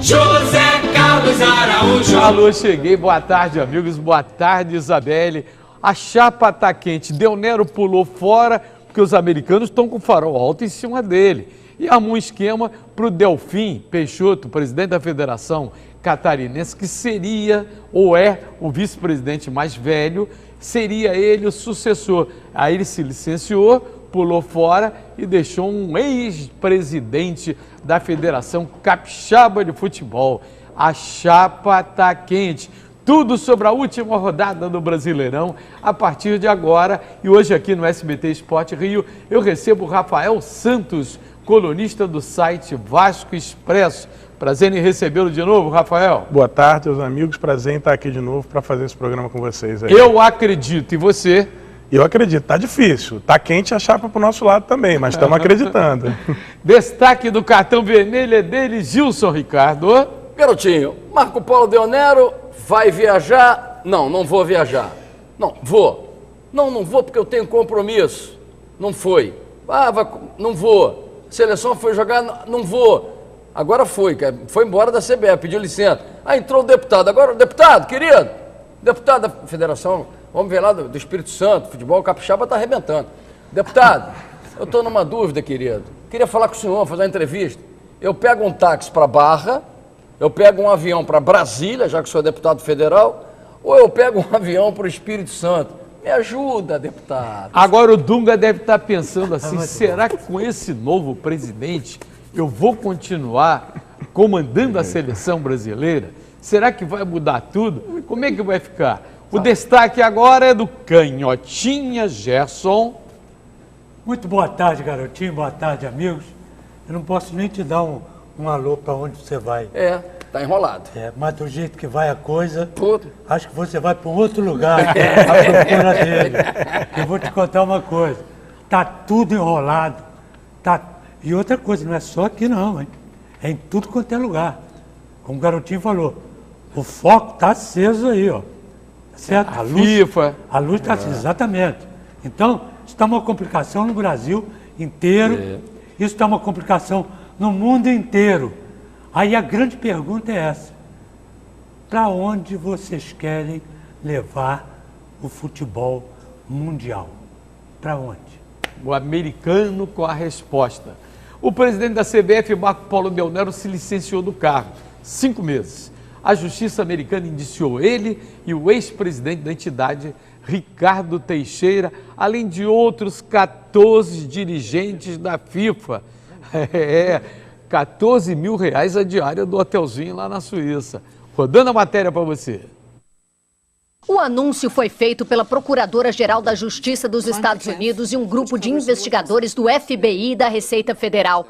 José Carlos Araújo. Alô, cheguei. Boa tarde, amigos. Boa tarde, Isabelle. A chapa tá quente. Del Nero pulou fora porque os americanos estão com o farol alto em cima dele. E armou um esquema para o Delfim Peixoto, presidente da Federação Catarinense, que seria ou é o vice-presidente mais velho, seria ele o sucessor. Aí ele se licenciou, pulou fora e deixou um ex-presidente da Federação Capixaba de Futebol. A chapa tá quente. Tudo sobre a última rodada do Brasileirão a partir de agora. E hoje aqui no SBT Esporte Rio eu recebo o Rafael Santos, colunista do site Vasco Expresso. Prazer em recebê-lo de novo, Rafael. Boa tarde, meus amigos. Prazer em estar aqui de novo para fazer esse programa com vocês aí. Eu acredito. E você? Eu acredito. Tá difícil. Tá quente a chapa pro nosso lado também, mas estamos acreditando. Destaque do cartão vermelho é dele, Gilson Ricardo. Garotinho, Marco Polo Del Nero vai viajar? Não, não vou viajar. Não, vou. Não vou porque eu tenho compromisso. Não foi. Não vou. Seleção foi jogar? Não vou. Agora foi embora da CBF, pediu licença. Entrou o deputado. Agora, deputado, querido, deputado da Federação, vamos ver lá do Espírito Santo, futebol capixaba está arrebentando. Deputado, eu estou numa dúvida, querido. Queria falar com o senhor, fazer uma entrevista. Eu pego um táxi para Barra, eu pego um avião para Brasília, já que sou deputado federal, ou eu pego um avião para o Espírito Santo. Me ajuda, deputado. Agora o Dunga deve estar pensando assim, será que com esse novo presidente eu vou continuar comandando a seleção brasileira? Será que vai mudar tudo? Como é que vai ficar? O destaque agora é do Canhotinha Gerson. Muito boa tarde, garotinho. Boa tarde, amigos. Eu não posso nem te dar um alô para onde você vai. Tá enrolado. Mas do jeito que vai a coisa, Tudo. acho que você vai para um outro lugar à procura dele. Eu vou te contar uma coisa. Tá tudo enrolado. E outra coisa, não é só aqui não, hein? É em tudo quanto é lugar. Como o garotinho falou, o foco tá aceso aí, ó. Certo? A FIFA. A luz está acesa, exatamente. Então, isso está uma complicação no Brasil inteiro. Isso está uma complicação no mundo inteiro. Aí a grande pergunta é essa. Para onde vocês querem levar o futebol mundial? Para onde? O americano com a resposta. O presidente da CBF, Marco Polo Del Nero, se licenciou do cargo. 5 meses. A justiça americana indiciou ele e o ex-presidente da entidade, Ricardo Teixeira, além de outros 14 dirigentes da FIFA. 14 mil reais a diária do hotelzinho lá na Suíça. Rodando a matéria para você. O anúncio foi feito pela Procuradora-Geral da Justiça dos Estados Unidos e um grupo de investigadores do FBI e da Receita Federal.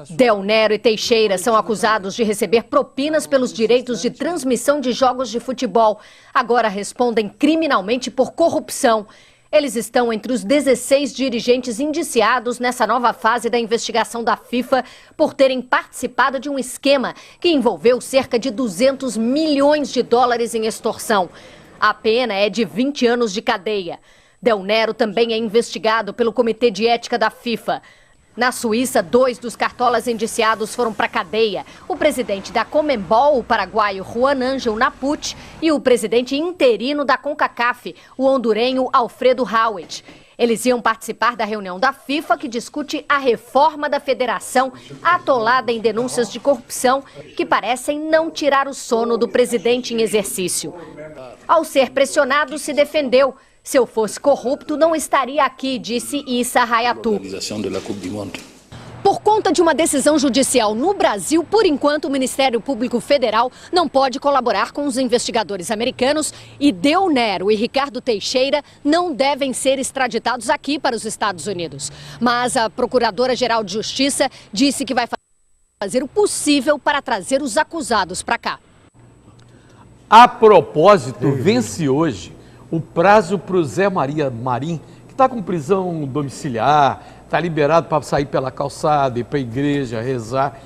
Del Nero e Teixeira são acusados de receber propinas pelos direitos de transmissão de jogos de futebol. Agora respondem criminalmente por corrupção. Eles estão entre os 16 dirigentes indiciados nessa nova fase da investigação da FIFA por terem participado de um esquema que envolveu cerca de 200 milhões de dólares em extorsão. A pena é de 20 anos de cadeia. Del Nero também é investigado pelo Comitê de Ética da FIFA. Na Suíça, 2 dos cartolas indiciados foram para a cadeia. O presidente da Conmebol, o paraguaio Juan Ángel Naput, e o presidente interino da CONCACAF, o hondurenho Alfredo Howard. Eles iam participar da reunião da FIFA que discute a reforma da federação, atolada em denúncias de corrupção que parecem não tirar o sono do presidente em exercício. Ao ser pressionado, se defendeu. Se eu fosse corrupto, não estaria aqui, disse Issa Hayatou. Por conta de uma decisão judicial no Brasil, por enquanto o Ministério Público Federal não pode colaborar com os investigadores americanos e Del Nero e Ricardo Teixeira não devem ser extraditados aqui para os Estados Unidos. Mas a Procuradora-Geral de Justiça disse que vai fazer o possível para trazer os acusados para cá. A propósito, vence hoje o prazo para o Zé Maria Marim, que está com prisão domiciliar, está liberado para sair pela calçada, ir para a igreja, rezar.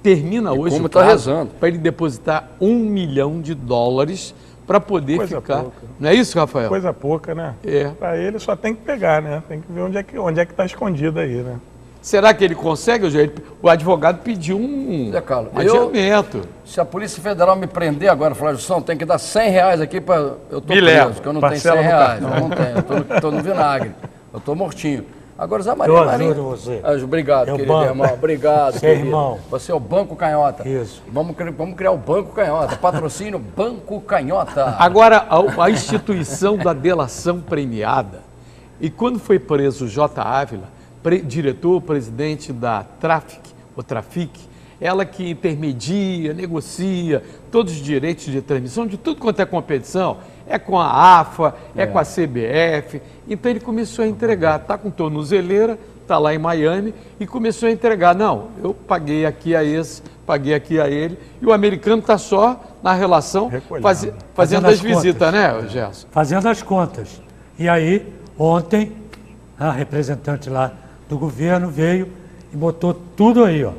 Termina hoje como o está rezando para ele depositar $1 milhão para poder Coisa ficar. pouca. Não é isso, Rafael? Coisa pouca, né? É. Para ele só tem que pegar, né? Tem que ver onde é que está escondido aí, né? Será que ele consegue? O advogado pediu um Zé Carlos, adiamento. Se a Polícia Federal me prender agora, falar, Jussão, tem que dar R$100 aqui para eu tô Me preso, leva, porque eu não tenho parcela no R$100. cartão. Eu não tenho, eu tô no vinagre, eu tô mortinho. Agora, Zé Eu Maria, ajudo você. Obrigado, É o querido banco. irmão. Obrigado, Você é querido. irmão. Você é o Banco Canhota. Isso. Vamos criar o Banco Canhota. Patrocínio Banco Canhota. Agora, a instituição da delação premiada, e quando foi preso o J. Ávila, diretor-presidente da Trafic, ela que intermedia, negocia todos os direitos de transmissão de tudo quanto é competição, é com a AFA, é com a CBF. Então ele começou a entregar, está com tornozeleira, está lá em Miami e começou a entregar. Não, eu paguei aqui a esse, paguei aqui a ele, e o americano está só na relação fazendo as visitas, né, Gerson? Fazendo as contas. E aí, ontem, a representante lá do governo veio e botou tudo aí, ó.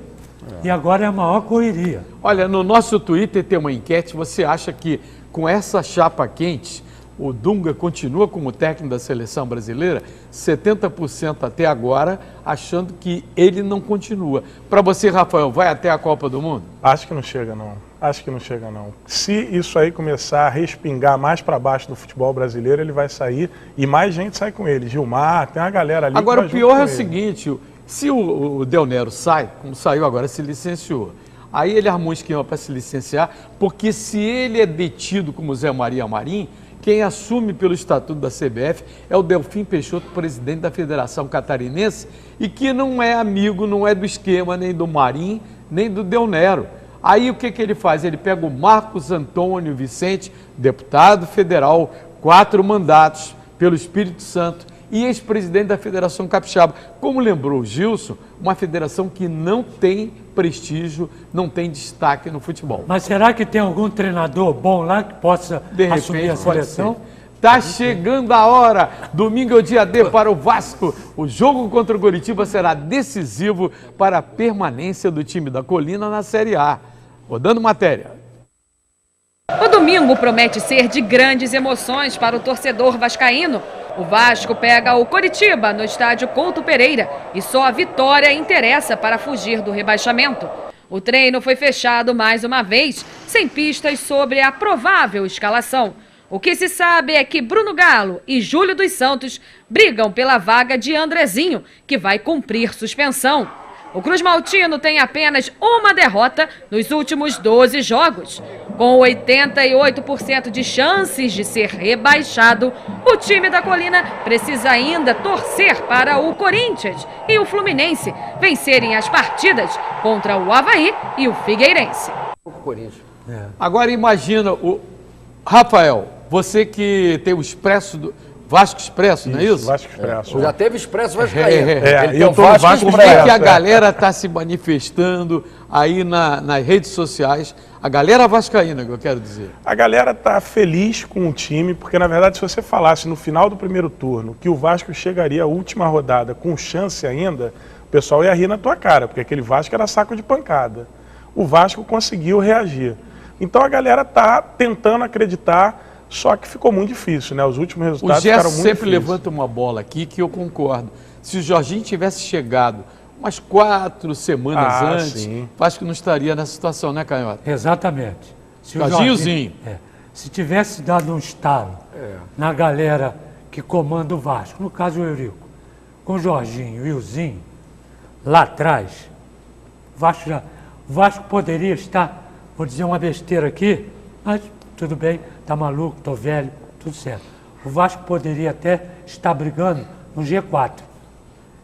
E agora é a maior correria. Olha, no nosso Twitter tem uma enquete, você acha que com essa chapa quente, o Dunga continua como técnico da seleção brasileira? 70% até agora achando que ele não continua. Para você, Rafael, vai até a Copa do Mundo? Acho que não chega, não. Acho que não chega, não. Se isso aí começar a respingar mais para baixo do futebol brasileiro, ele vai sair e mais gente sai com ele. Gilmar, tem uma galera ali. Agora, que o vai pior junto é o com ele. seguinte, se o Del Nero sai, como saiu agora, se licenciou. Aí ele armou um esquema para se licenciar, porque se ele é detido como Zé Maria Marim, quem assume pelo estatuto da CBF é o Delfim Peixoto, presidente da Federação Catarinense, e que não é amigo, não é do esquema nem do Marim, nem do Del Nero. Aí o que ele faz? Ele pega o Marcos Antônio Vicente, deputado federal, 4 mandatos pelo Espírito Santo, e ex-presidente da Federação Capixaba. Como lembrou o Gilson, uma federação que não tem prestígio, não tem destaque no futebol. Mas será que tem algum treinador bom lá que possa assumir a seleção? Tá chegando a hora. Domingo é o dia D para o Vasco. O jogo contra o Coritiba será decisivo para a permanência do time da Colina na Série A. Rodando matéria. O domingo promete ser de grandes emoções para o torcedor vascaíno. O Vasco pega o Coritiba no estádio Couto Pereira e só a vitória interessa para fugir do rebaixamento. O treino foi fechado mais uma vez, sem pistas sobre a provável escalação. O que se sabe é que Bruno Galo e Júlio dos Santos brigam pela vaga de Andrezinho, que vai cumprir suspensão. O Cruz Maltino tem apenas uma derrota nos últimos 12 jogos. Com 88% de chances de ser rebaixado, o time da Colina precisa ainda torcer para o Corinthians e o Fluminense vencerem as partidas contra o Avaí e o Figueirense. O Corinthians. Agora imagina, o Rafael, você que tem o Expresso do Vasco Expresso, não é isso? Vasco Expresso. Já teve Expresso Vascaíno. E eu tô no Vasco Como é Expresso. que a galera está se manifestando aí nas redes sociais? A galera vascaína, que eu quero dizer. A galera tá feliz com o time, porque na verdade se você falasse no final do primeiro turno que o Vasco chegaria à última rodada com chance ainda, o pessoal ia rir na tua cara, porque aquele Vasco era saco de pancada. O Vasco conseguiu reagir. Então a galera tá tentando acreditar, só que ficou muito difícil, né? Os últimos O resultados Gerson ficaram muito sempre difíceis. levanta uma bola aqui que eu concordo. Se o Jorginho tivesse chegado umas 4 semanas antes, sim. o Vasco não estaria nessa situação, né, Canhota? Exatamente. Se o Jorginhozinho. se tivesse dado um estalo na galera que comanda o Vasco, no caso o Eurico, com o Jorginho e o Zinho, lá atrás, o Vasco poderia estar, vou dizer uma besteira aqui, mas tudo bem, tá maluco, tô velho, tudo certo. O Vasco poderia até estar brigando no G4.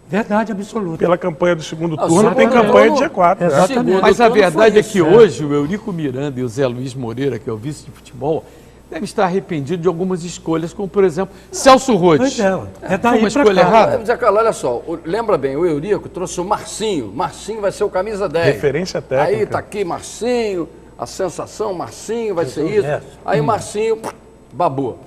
Verdade absoluta. Pela campanha do segundo Ah, turno, sim, tem não, campanha não, de G4. né? Exatamente. Mas a turno verdade foi é que isso, hoje o Eurico Miranda e o Zé Luiz Moreira, que é o vice de futebol, devem estar arrependidos de algumas escolhas, como por exemplo, Celso Roth. Pois é, é Foi daí uma pra escolha cá. errada? Zé Carlos, olha só, lembra bem, o Eurico trouxe o Marcinho. Marcinho vai ser o camisa 10. Referência técnica. Aí tá aqui Marcinho, a sensação, Marcinho vai ser isso. resto. Aí Marcinho, babou.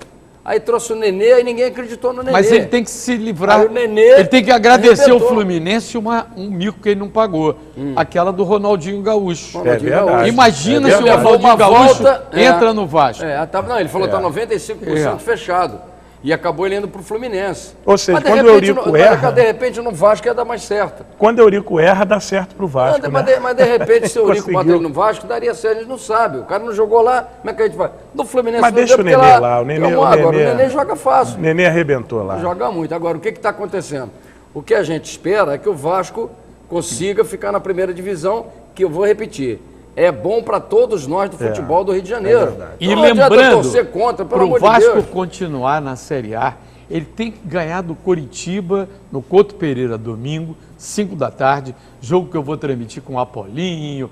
Aí trouxe o Nenê, aí ninguém acreditou no Nenê. Mas ele tem que se livrar, Aí o Nenê ele tem que agradecer ao arrebentou. Fluminense um mico que ele não pagou. Aquela do Ronaldinho Gaúcho. Ronaldinho verdade. Gaúcho. Imagina É se o verdade. Ronaldinho Levou uma Gaúcho volta, entra no Vasco. Não, ele falou que tá 95% fechado. E acabou ele indo pro Fluminense. Ou seja, mas de quando o repente, Eurico erra... de repente no Vasco ia dar mais certo. Quando o Eurico erra, dá certo pro Vasco, Mas, né? mas de repente, se o Eurico Conseguiu. bota ele no Vasco, daria certo, a gente não sabe. O cara não jogou lá, como é que a gente vai? No Fluminense Mas não deixa deu, o porque Nenê lá, o Nenê- Agora, o Nenê- o Nenê joga fácil. O Nenê arrebentou lá. Joga muito. Agora, o que está acontecendo? O que a gente espera é que o Vasco consiga ficar na primeira divisão, que eu vou repetir, é bom para todos nós do futebol do Rio de Janeiro. E Não adianta lembrando, torcer contra, pelo para o amor de Vasco Deus. continuar na Série A, ele tem que ganhar do Coritiba no Couto Pereira domingo, 5 da tarde, jogo que eu vou transmitir com o Apolinho,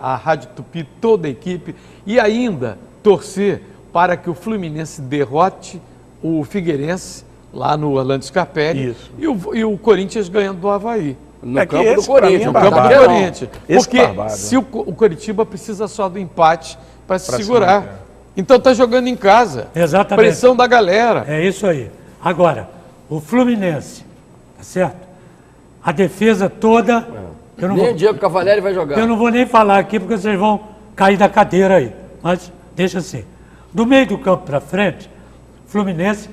a Rádio Tupi, toda a equipe, e ainda torcer para que o Fluminense derrote o Figueirense lá no Orlando Scarpelli Isso. e o Corinthians ganhando do Avaí. No É que campo do esse, pra mim, Corinthians. é No campo do barbado. Corinthians. Esse Porque barbado. se o Coritiba precisa só do empate para se Pra se segurar. manter. Então está jogando em casa. Exatamente. Pressão da galera. É isso aí. Agora, o Fluminense, tá certo? A defesa toda, eu não Nem vou, o Diego Cavalieri vai jogar. eu não vou nem falar aqui porque vocês vão cair da cadeira aí. Mas deixa assim. Do meio do campo para frente, o Fluminense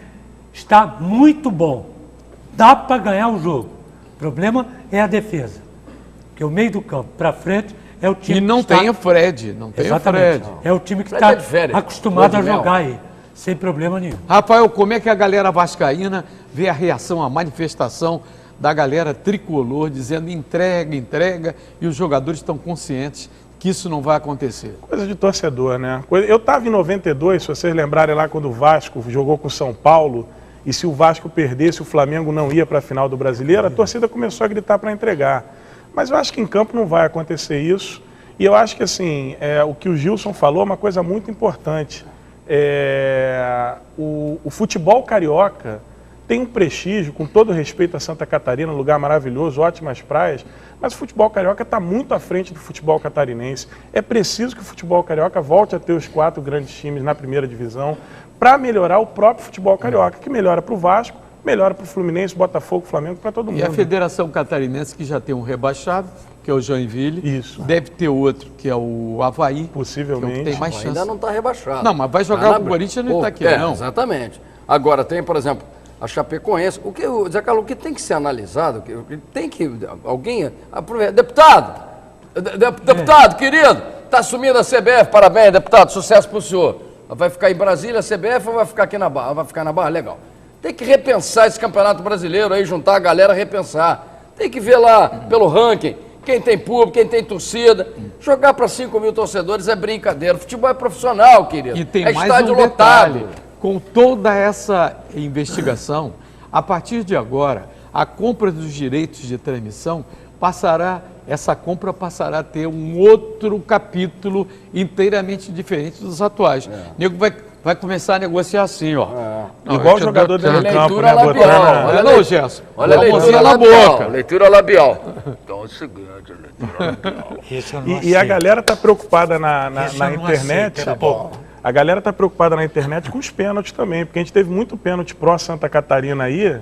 está muito bom. Dá para ganhar o jogo. O problema é a defesa. Porque o meio do campo para frente é o time E não que está... tem o Fred. Não tem o Exatamente. Fred. É o time que Fred está é de férias. acostumado Lua a de mel. jogar aí, sem problema nenhum. Rafael, como é que a galera vascaína vê a reação, a manifestação da galera tricolor dizendo entrega, entrega, e os jogadores estão conscientes que isso não vai acontecer? Coisa de torcedor, né? Eu estava em 92, se vocês lembrarem lá quando o Vasco jogou com o São Paulo, e se o Vasco perdesse, o Flamengo não ia para a final do Brasileiro, a torcida começou a gritar para entregar. Mas eu acho que em campo não vai acontecer isso. E eu acho que assim, o que o Gilson falou é uma coisa muito importante. O futebol carioca tem um prestígio, com todo respeito a Santa Catarina, um lugar maravilhoso, ótimas praias, mas o futebol carioca está muito à frente do futebol catarinense. É preciso que o futebol carioca volte a ter os 4 grandes times na primeira divisão para melhorar o próprio futebol carioca, que melhora para o Vasco, melhora para o Fluminense, Botafogo, Flamengo, para todo mundo. E a Federação Catarinense, que já tem um rebaixado, que é o Joinville, Isso. deve ter outro, que é o Avaí, Possivelmente. que é o que tem mais chance. Ainda não está rebaixado. Não, mas vai jogar Tá na com o Corinthians no Pô, Itaquera, não. Exatamente. Agora, tem, por exemplo, a Chapecoense. Zé Carlos, o que tem que ser analisado, tem que alguém... Deputado, querido, está assumindo a CBF, parabéns, deputado, sucesso para o senhor. Vai ficar em Brasília a CBF ou vai ficar aqui na Barra? Vai ficar na Barra? Legal. Tem que repensar esse campeonato brasileiro aí, juntar a galera, repensar. Tem que ver lá, pelo ranking, quem tem público, quem tem torcida. Jogar para 5 mil torcedores é brincadeira. O futebol é profissional, querido. E tem é mais estádio um detalhe, lotado. com toda essa investigação, a partir de agora, a compra dos direitos de transmissão essa compra passará a ter um outro capítulo inteiramente diferente dos atuais. O nego vai começar a negociar assim, ó. Não, Igual eu te jogador dou dentro do tanto. campo, Leitura né? labial. Botando Olha não, Gerson. Olha a Dá uma leitura mãozinha na labial. boca. Leitura labial. Então é o seguinte, leitura labial. Isso eu não E a aceito. galera está preocupada na Isso eu não internet. aceito, é bom. A galera está preocupada na internet com os pênaltis também, porque a gente teve muito pênalti pró Santa Catarina aí,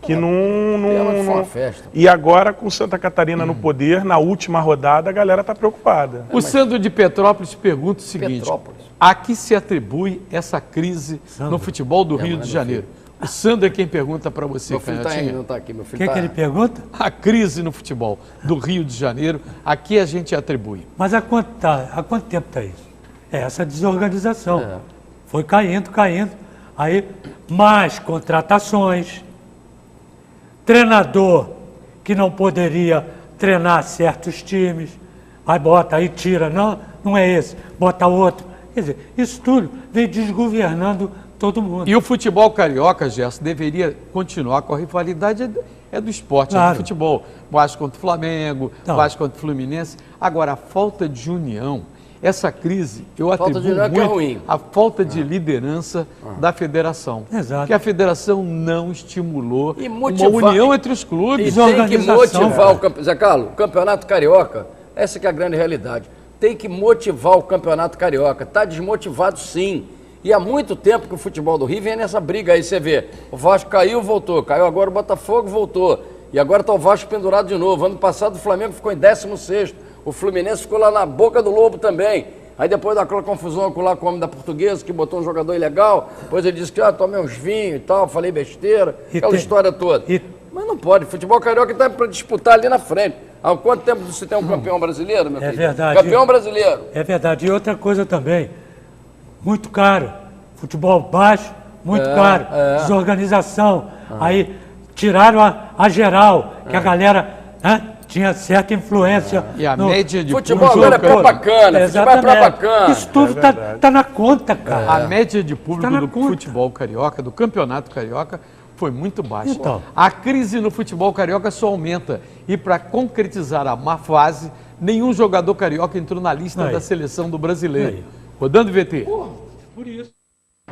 que Pênalti foi uma festa. E agora, com Santa Catarina no poder, na última rodada, a galera está preocupada. O Sandro de Petrópolis pergunta o seguinte: Petrópolis. a que se atribui essa crise no futebol do Rio mas de meu Janeiro? O Sandro é quem pergunta para você, Meu filho tá Canhotinha. aí, não está aqui, meu O filho que, tá... que ele pergunta? A crise no futebol do Rio de Janeiro, a que a gente atribui? Mas há quanto tempo está isso? É essa desorganização. Foi caindo. Aí, mais contratações, treinador que não poderia treinar certos times, aí bota, aí tira, não é esse, bota outro. Quer dizer, isso tudo vem desgovernando todo mundo. E o futebol carioca, Gerson, deveria continuar com a rivalidade do esporte, é Claro. do futebol. Vasco contra o Flamengo, Não. Vasco contra o Fluminense. Agora, a falta de união, essa crise, eu Falta atribuo de união é que é muito ruim. à falta de liderança da federação. Exato. Que a federação não estimulou E uma motivar- união entre os E clubes. tem que Desorganização, motivar o campeonato. Zé Carlos, o campeonato carioca, essa que é a grande realidade. Tem que motivar o campeonato carioca. Está desmotivado sim. E há muito tempo que o futebol do Rio vem nessa briga aí, você vê. O Vasco caiu, voltou. Caiu agora o Botafogo, voltou. E agora está o Vasco pendurado de novo. Ano passado o Flamengo ficou em 16º. O Fluminense ficou lá na boca do lobo também. Aí depois daquela confusão lá com o homem da Portuguesa, que botou um jogador ilegal, depois ele disse que tomei uns vinhos e tal, falei besteira, aquela história toda. Mas não pode, futebol carioca está para disputar ali na frente. Há quanto tempo você tem um campeão brasileiro, meu filho? É verdade. Campeão brasileiro. É verdade. E outra coisa também, muito caro. Futebol baixo, muito caro. Desorganização. Aí tiraram a geral, que a galera tinha certa influência. E a média de Futebol público... agora é pra bacana, futebol é pra bacana. Isso tudo tá na conta, cara. A média de público na do conta. futebol carioca, do campeonato carioca, foi muito baixa. Então. A crise no futebol carioca só aumenta. E para concretizar a má fase, nenhum jogador carioca entrou na lista Aí. da seleção do brasileiro. Rodando VT. Por isso.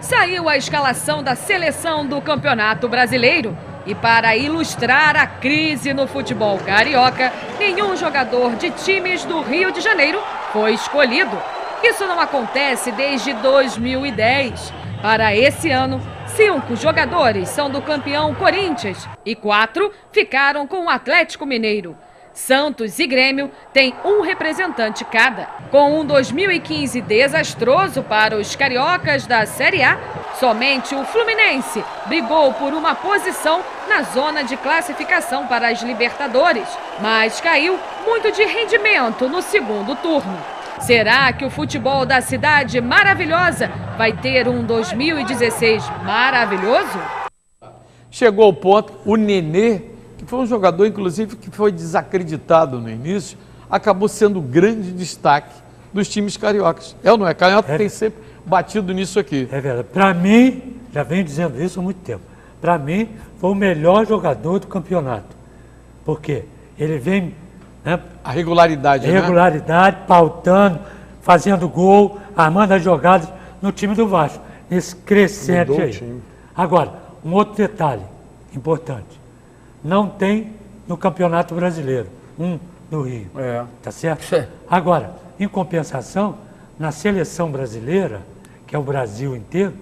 Saiu a escalação da seleção do Campeonato Brasileiro. E para ilustrar a crise no futebol carioca, nenhum jogador de times do Rio de Janeiro foi escolhido. Isso não acontece desde 2010. Para esse ano, 5 jogadores são do campeão Corinthians e 4 ficaram com o Atlético Mineiro. Santos e Grêmio têm um representante cada. Com um 2015 desastroso para os cariocas da Série A, somente o Fluminense brigou por uma posição na zona de classificação para as Libertadores, mas caiu muito de rendimento no segundo turno. Será que o futebol da cidade maravilhosa vai ter um 2016 maravilhoso? Chegou ao ponto, o Nenê, que foi um jogador, inclusive, que foi desacreditado no início, acabou sendo o grande destaque dos times cariocas. É ou não é? Canhoto tem sempre batido nisso aqui. É verdade. Para mim, já venho dizendo isso há muito tempo, para mim foi o melhor jogador do campeonato. Por quê? Ele vem... A regularidade, né? Regularidade, pautando, fazendo gol, armando as jogadas no time do Vasco. Esse crescente Mudou o aí. time. Agora, um outro detalhe importante. Não tem no Campeonato Brasileiro, no Rio. Tá certo? Agora, em compensação, na seleção brasileira, que é o Brasil inteiro,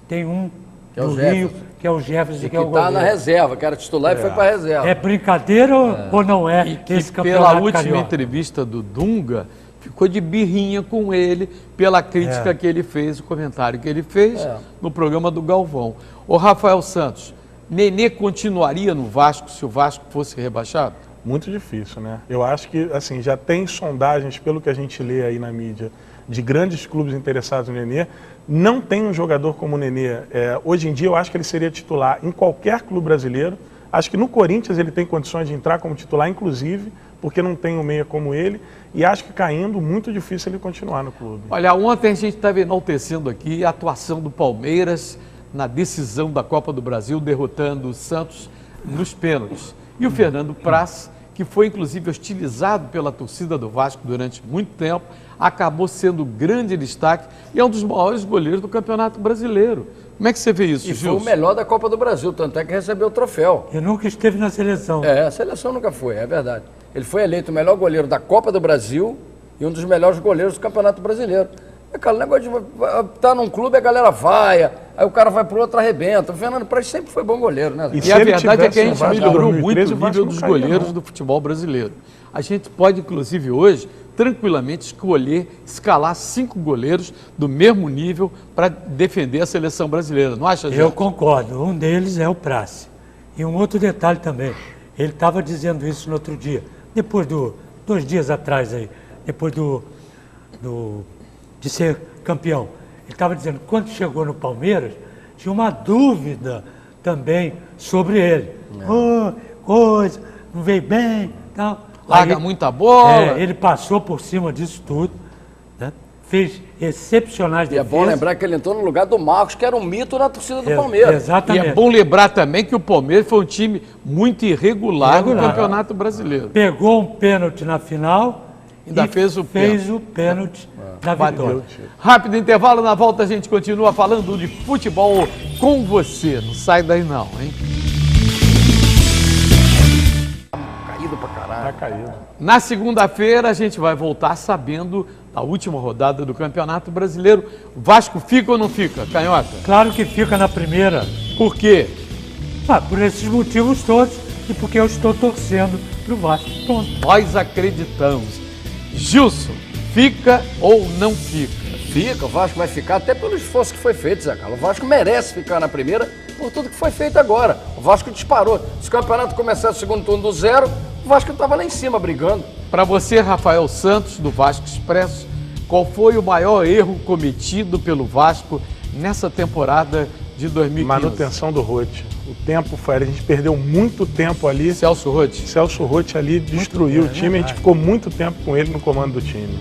tem um Que é o do Jefferson. Rio, que é o Jefferson, Que que é o está goleiro. na reserva, que era titular e foi para reserva. É brincadeira ou não é E que esse pela campeonato última carioca? entrevista do Dunga, ficou de birrinha com ele pela crítica que ele fez, o comentário que ele fez no programa do Galvão. Ô Rafael Santos, Nenê continuaria no Vasco se o Vasco fosse rebaixado? Muito difícil, né? Eu acho que, assim, já tem sondagens, pelo que a gente lê aí na mídia, de grandes clubes interessados no Nenê. Não tem um jogador como o Nenê. Hoje em dia, eu acho que ele seria titular em qualquer clube brasileiro. Acho que no Corinthians ele tem condições de entrar como titular, inclusive, porque não tem um meia como ele. E acho que caindo, muito difícil ele continuar no clube. Olha, ontem a gente estava enaltecendo aqui a atuação do Palmeiras na decisão da Copa do Brasil, derrotando o Santos nos pênaltis. E o Fernando Praz, que foi inclusive hostilizado pela torcida do Vasco durante muito tempo, acabou sendo grande destaque e é um dos maiores goleiros do Campeonato Brasileiro. Como é que você vê isso, E foi Gilson? o melhor da Copa do Brasil, tanto é que recebeu o troféu. Ele nunca esteve na seleção. A seleção nunca foi, é verdade. Ele foi eleito o melhor goleiro da Copa do Brasil e um dos melhores goleiros do Campeonato Brasileiro. É aquele negócio de estar num clube, a galera vai, aí o cara vai pro outro, arrebenta. O Fernando Praz sempre foi bom goleiro, né? E se a ele verdade é que a tivesse no gente Vasco em melhorou 2013, muito o o Vasco nível não dos caía, goleiros não. do futebol brasileiro. A gente pode, inclusive, hoje, tranquilamente escalar 5 goleiros do mesmo nível para defender a seleção brasileira. Não acha, gente? Eu concordo. Um deles é o Prace. E um outro detalhe também. Ele estava dizendo isso no outro dia, depois 2 dias atrás aí, depois de ser campeão. Ele estava dizendo que quando chegou no Palmeiras, tinha uma dúvida também sobre ele. Não veio bem, tal. Larga Aí, muita bola. ele passou por cima disso tudo, né? Fez excepcionais E é bom lembrar que ele entrou no lugar do Marcos, que era um mito na torcida do Palmeiras. E Exatamente. é bom lembrar também que o Palmeiras foi um time muito irregular no Campeonato Brasileiro. Pegou um pênalti na final Ainda e fez o pênalti da vitória. Rápido intervalo, na volta a gente continua falando de futebol com você. Não sai daí não, hein? Caído pra caralho. Tá caído. Na segunda-feira a gente vai voltar sabendo da última rodada do Campeonato Brasileiro. O Vasco fica ou não fica, Canhota? Claro que fica na primeira, Por quê? por esses motivos todos e porque eu estou torcendo pro Vasco. Pronto. Nós acreditamos. Gilson, fica ou não fica? Fica, o Vasco vai ficar até pelo esforço que foi feito, Zé Carlos. O Vasco merece ficar na primeira por tudo que foi feito agora. O Vasco disparou. Se o campeonato começasse o segundo turno do zero, o Vasco estava lá em cima brigando. Para você, Rafael Santos, do Vasco Expresso, qual foi o maior erro cometido pelo Vasco nessa temporada de 2015? Manutenção do Roth. O tempo foi, a gente perdeu muito tempo ali. Celso Roth. Celso Roth ali destruiu o time, a gente ficou muito tempo com ele no comando do time.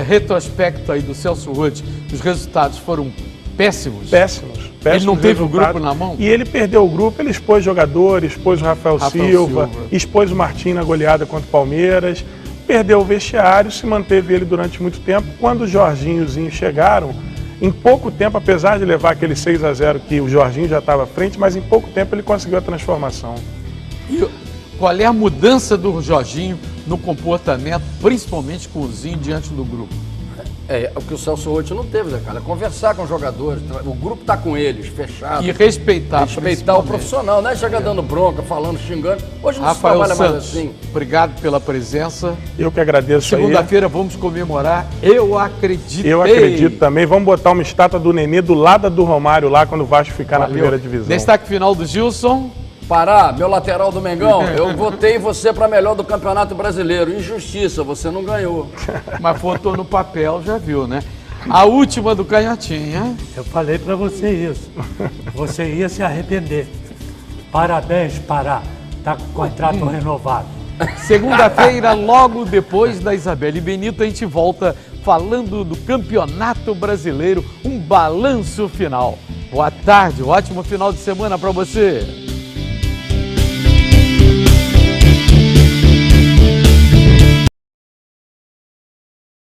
Retrospecto aí do Celso Roth, os resultados foram péssimos. Péssimos. Ele não teve o grupo na mão? E ele perdeu o grupo, ele expôs jogadores, expôs o Rafael Silva, expôs o Martim na goleada contra o Palmeiras, perdeu o vestiário, se manteve ele durante muito tempo. Quando o Jorginho e o Zinho chegaram, em pouco tempo, apesar de levar aquele 6-0 que o Jorginho já estava à frente, mas em pouco tempo ele conseguiu a transformação. E qual é a mudança do Jorginho no comportamento, principalmente com o Zinho diante do grupo? É o que o Celso Roth não teve, Zé Carlos. Conversar com os jogadores, o grupo está com eles, fechado. E respeitar o profissional, não é chegar dando bronca, falando, xingando. Hoje não Rafael se trabalha Santos, mais assim. Obrigado pela presença. Eu que agradeço. Segunda-feira vamos comemorar. Eu acreditei. Eu acredito também. Vamos botar uma estátua do Nenê do lado do Romário lá quando o Vasco ficar na primeira divisão. Destaque final do Gilson. Pará, meu lateral do Mengão, eu votei em você para melhor do Campeonato Brasileiro. Injustiça, você não ganhou. Mas votou no papel, já viu, né? A última do Canhotinha. Eu falei para você isso. Você ia se arrepender. Parabéns, Pará. Tá com o contrato renovado. Segunda-feira, logo depois da Isabelle Benito, a gente volta falando do Campeonato Brasileiro, um balanço final. Boa tarde, um ótimo final de semana para você.